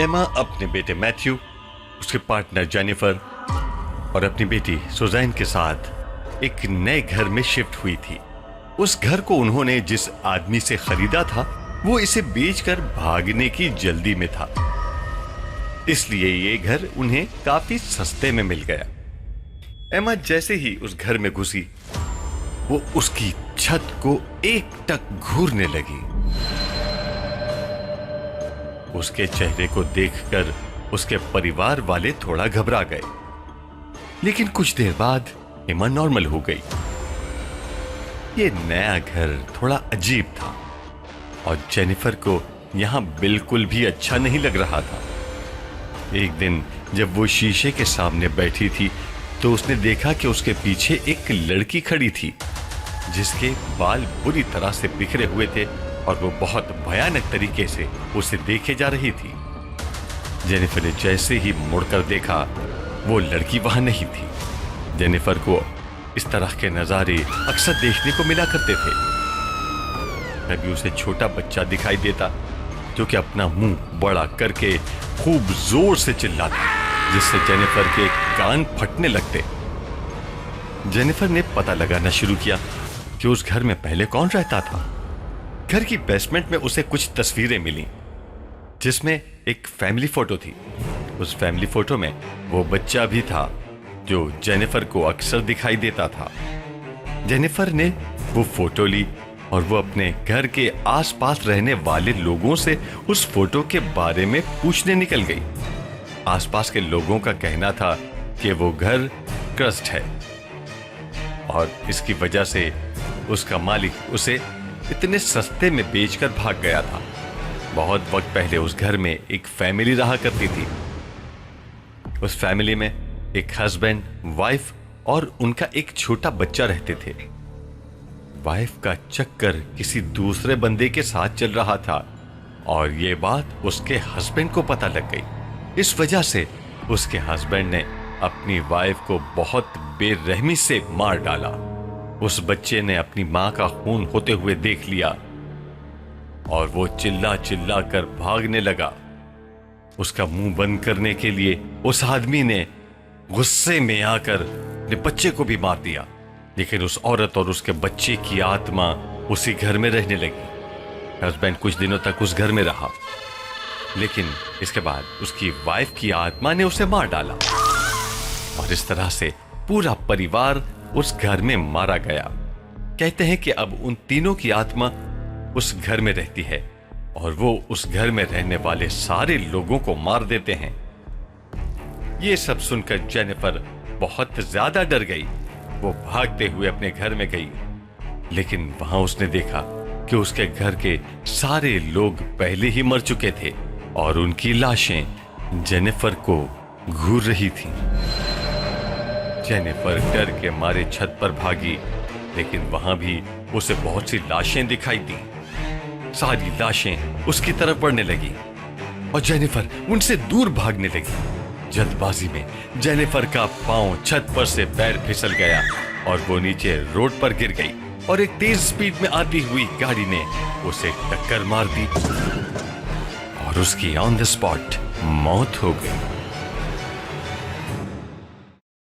एमा अपने बेटे मैथ्यू, उसके पार्टनर जेनिफर और अपनी बेटी सुजैन के साथ एक नए घर में शिफ्ट हुई थी। उस घर को उन्होंने जिस आदमी से खरीदा था वो इसे बेचकर भागने की जल्दी में था, इसलिए ये घर उन्हें काफी सस्ते में मिल गया। एमा जैसे ही उस घर में घुसी वो उसकी छत को एकटक घूरने लगी। उसके चेहरे को देखकर उसके परिवार वाले थोड़ा घबरा गए, लेकिन कुछ देर बाद एमा नॉर्मल हो गई। ये नया घर थोड़ा अजीब था और जेनिफर को यहां बिल्कुल भी अच्छा नहीं लग रहा था। एक दिन जब वो शीशे के सामने बैठी थी तो उसने देखा कि उसके पीछे एक लड़की खड़ी थी जिसके बाल बुरी तरह से बिखरे हुए थे और वो बहुत भयानक तरीके से उसे देखे जा रही थी। जेनिफर ने जैसे ही मुड़कर देखा वो लड़की वहां नहीं थी। जेनिफर को इस तरह के नजारे अक्सर देखने को मिला करते थे। कभी उसे छोटा बच्चा दिखाई देता जो कि अपना मुंह बड़ा करके खूब जोर से चिल्लाता, जिससे जेनिफर के कान फटने लगते। जेनिफर ने पता लगाना शुरू किया कि उस घर में पहले कौन रहता था। घर की बेसमेंट में उसे कुछ तस्वीरें मिली जिसमें एक फैमिली फोटो थी। उस फैमिली फोटो में वो बच्चा भी था जो जेनिफर को अक्सर दिखाई देता था। जेनिफर ने वो फोटो ली और वो अपने घर के आसपास रहने वाले लोगों से उस फोटो के बारे में पूछने निकल गई। आसपास के लोगों का कहना था कि वो घर क्रस्ट है और इसकी वजह से उसका मालिक उसे इतने सस्ते में बेचकर भाग गया था। बहुत वक्त पहले उस घर में एक फैमिली रहा करती थी। उस फैमिली में एक हस्बैंड, वाइफ और उनका एक छोटा बच्चा रहते थे। वाइफ का चक्कर किसी दूसरे बंदे के साथ चल रहा था और ये बात उसके हस्बैंड को पता लग गई। इस वजह से उसके हस्बैंड ने अपनी वाइफ को बहुत बेरहमी से मार डाला। उस बच्चे ने अपनी मां का खून होते हुए देख लिया और वो चिल्ला चिल्ला कर भागने लगा। उसका मुंह बंद करने के लिए उस आदमी ने गुस्से में आकर अपने बच्चे को भी मार दिया, लेकिन उस औरत और उसके बच्चे की आत्मा उसी घर में रहने लगी। हस्बैंड कुछ दिनों तक उस घर में रहा, लेकिन इसके बाद उसकी वाइफ की आत्मा ने उसे मार डाला और इस तरह से पूरा परिवार उस घर में मारा गया। कहते हैं कि अब उन तीनों की आत्मा उस घर में रहती है और वो उस घर में रहने वाले सारे लोगों को मार देते हैं। ये सब सुनकर जेनिफर बहुत ज्यादा डर गई। वो भागते हुए अपने घर में गई, लेकिन वहां उसने देखा कि उसके घर के सारे लोग पहले ही मर चुके थे और उनकी लाशें जेनिफर को घूर रही थीं। जेनिफर डर के मारे छत पर भागी, लेकिन वहां भी उसे बहुत सी लाशें दिखाई दी। सारी लाशें उसकी तरफ बढ़ने लगी और जेनिफर उनसे दूर भागने लगी। जल्दबाजी में जेनिफर का पांव छत पर से पैर फिसल गया और वो नीचे रोड पर गिर गई और एक तेज स्पीड में आती हुई गाड़ी ने उसे टक्कर मार दी और उसकी ऑन द स्पॉट मौत हो गई।